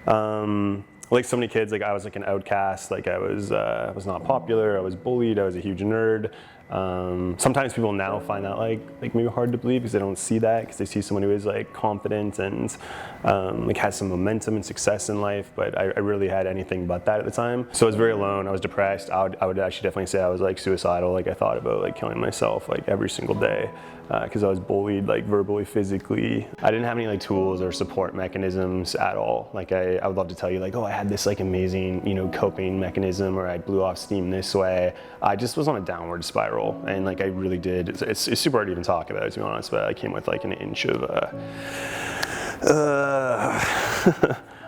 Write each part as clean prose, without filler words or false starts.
Like so many kids, like I was like an outcast. Like I was not popular. I was bullied. I was a huge nerd. Sometimes people now find that like maybe hard to believe because they don't see that, because they see someone who is like confident and like has some momentum and success in life. But I really had anything but that at the time. So I was very alone. I was depressed. I would actually definitely say I was like suicidal. Like I thought about like killing myself like every single day. Because I was bullied like verbally, physically. I didn't have any like tools or support mechanisms at all. Like I would love to tell you like, oh, I had this like amazing, you know, coping mechanism, or I blew off steam this way. I just was on a downward spiral, and like I really did. It's super hard to even talk about it, to be honest, but I came with like an inch of,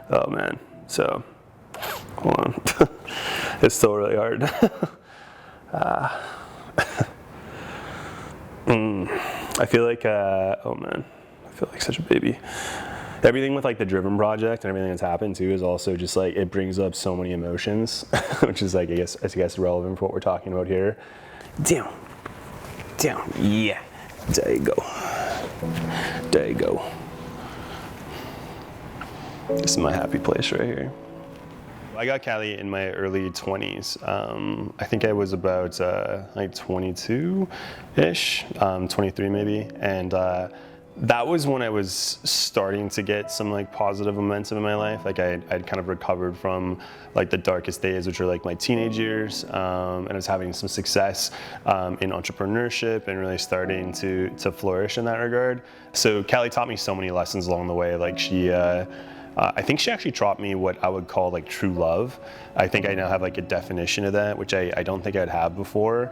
oh man. So, hold on. It's still really hard. I feel like, oh man, I feel like such a baby. Everything with like the Driven project and everything that's happened too is also just like, it brings up so many emotions, which is like, I guess relevant for what we're talking about here. Down, yeah, there you go. This is my happy place right here. I got Cali in my early 20s. I think I was about like 22-ish, 23 maybe, and that was when I was starting to get some like positive momentum in my life. Like I'd kind of recovered from like the darkest days, which are like my teenage years, and I was having some success in entrepreneurship and really starting to flourish in that regard. So Cali taught me so many lessons along the way. Like I think she actually taught me what I would call like true love. I think I now have like a definition of that, which I don't think I'd have before.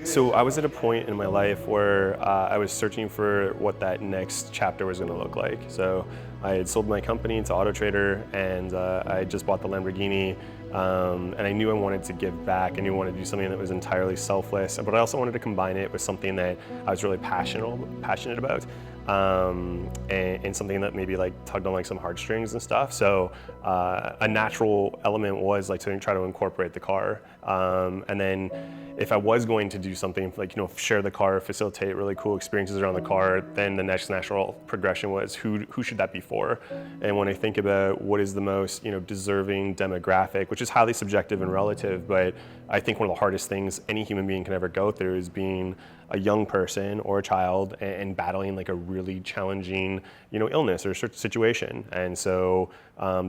So I was at a point in my life where I was searching for what that next chapter was going to look like. So I had sold my company to Auto Trader, and I had just bought the Lamborghini, and I knew I wanted to give back. I knew I wanted to do something that was entirely selfless, but I also wanted to combine it with something that I was really passionate about, and something that maybe like tugged on like some heartstrings and stuff. So a natural element was like to try to incorporate the car, and then if I was going to do something like, you know, share the car, facilitate really cool experiences around the car, then the next natural progression was who should that be for? And when I think about what is the most, you know, deserving demographic, which is highly subjective and relative, but I think one of the hardest things any human being can ever go through is being a young person or a child and battling like a really challenging, you know, illness or situation. And so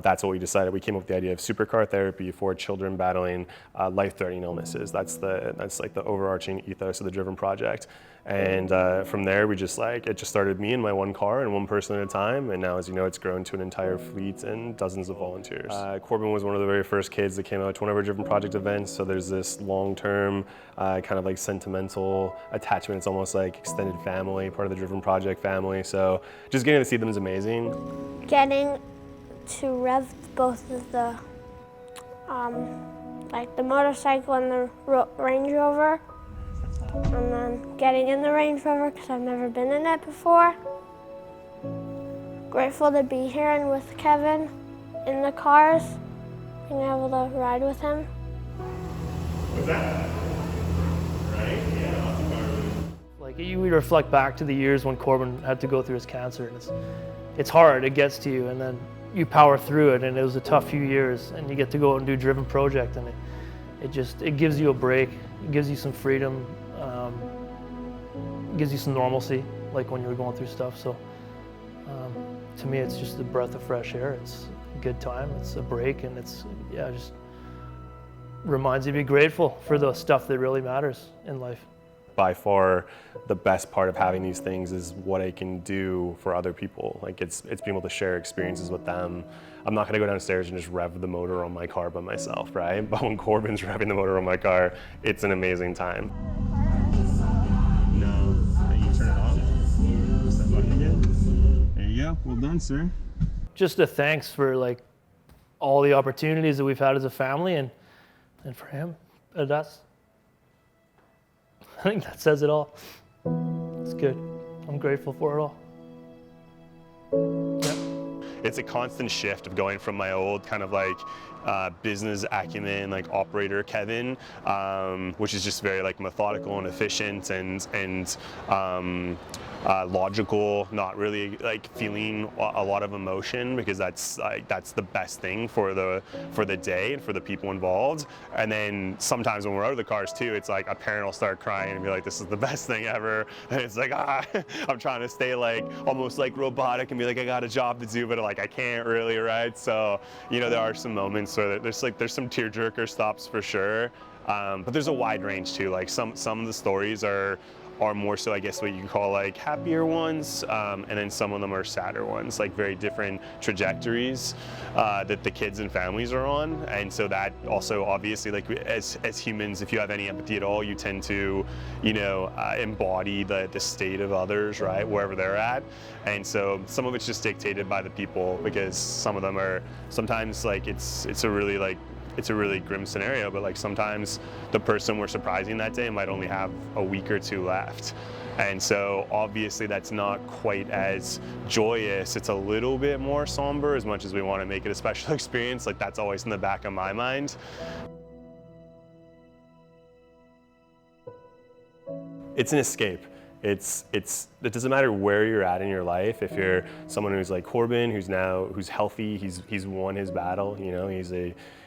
that's what we decided. We came up with the idea of Supercar Therapy for children battling life-threatening illnesses. That's like the overarching ethos of the Driven project. And from there, it just started me and my one car and one person at a time. And now, as you know, it's grown to an entire fleet and dozens of volunteers. Corbin was one of the very first kids that came out to one of our Driven project events. So there's this long-term kind of like sentimental attachment. It's almost like extended family, part of the Driven project family. So just getting to see them is amazing. Getting to rev both of the, like the motorcycle and the Range Rover. And then getting in the Range Rover because I've never been in it before. Grateful to be here and with Kevin in the cars, being able to ride with him. What's that? Right? Yeah, lots of cars. Like you reflect back to the years when Corbin had to go through his cancer, and it's hard, it gets to you, and then you power through it, and it was a tough few years, and you get to go and do Driven project, and it gives you a break, it gives you some freedom. Gives you some normalcy, like when you're going through stuff. So to me, it's just a breath of fresh air. It's a good time, it's a break, and it's, yeah, just reminds you to be grateful for the stuff that really matters in life. By far, the best part of having these things is what I can do for other people. Like it's being able to share experiences with them. I'm not gonna go downstairs and just rev the motor on my car by myself, right? But when Corbin's revving the motor on my car, it's an amazing time. Turn it off. Press that button again. There you go. Well done, sir. Just a thanks for like all the opportunities that we've had as a family, and for him and us. I think that says it all. It's good. I'm grateful for it all. Yep. It's a constant shift of going from my old kind of like business acumen, like operator Kevin, which is just very like methodical and efficient and logical, not really like feeling a lot of emotion, because that's the best thing for the day and for the people involved. And then sometimes when we're out of the cars too, it's like a parent will start crying and be like, this is the best thing ever. And it's like, I'm trying to stay like almost like robotic and be like, I got a job to do, but like I can't really, right? So, you know, there are some moments where there's some tearjerker stops for sure. But there's a wide range too. Like some of the stories are more so, I guess, what you call like happier ones, and then some of them are sadder ones, like very different trajectories that the kids and families are on. And so that also, obviously, like as humans, if you have any empathy at all, you tend to, you know, embody the state of others, right, wherever they're at. And so some of it's just dictated by the people, because some of them are sometimes like it's a really grim scenario, but like sometimes the person we're surprising that day might only have a week or two left. And so obviously that's not quite as joyous. It's a little bit more somber, as much as we want to make it a special experience. Like that's always in the back of my mind. It's an escape. It doesn't matter where you're at in your life. If you're someone who's like Corbin, who's healthy, he's won his battle, you know,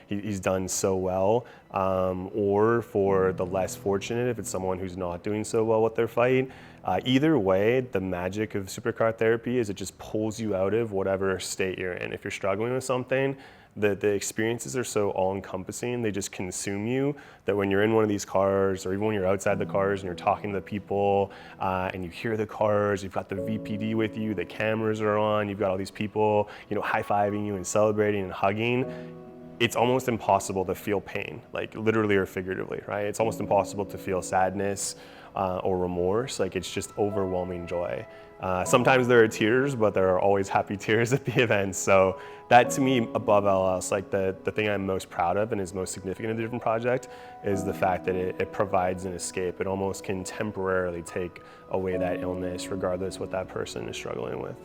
he's done so well, or for the less fortunate, if it's someone who's not doing so well with their fight. Either way, the magic of Supercar Therapy is it just pulls you out of whatever state you're in. If you're struggling with something, the experiences are so all-encompassing, they just consume you, that when you're in one of these cars, or even when you're outside the cars and you're talking to the people, and you hear the cars, you've got the VPD with you, the cameras are on, you've got all these people, you know, high-fiving you and celebrating and hugging, it's almost impossible to feel pain, like literally or figuratively, right? It's almost impossible to feel sadness or remorse. Like it's just overwhelming joy. Sometimes there are tears, but there are always happy tears at the events. So that, to me, above all else, like the thing I'm most proud of and is most significant in the different project is the fact that it provides an escape. It almost can temporarily take away that illness, regardless what that person is struggling with.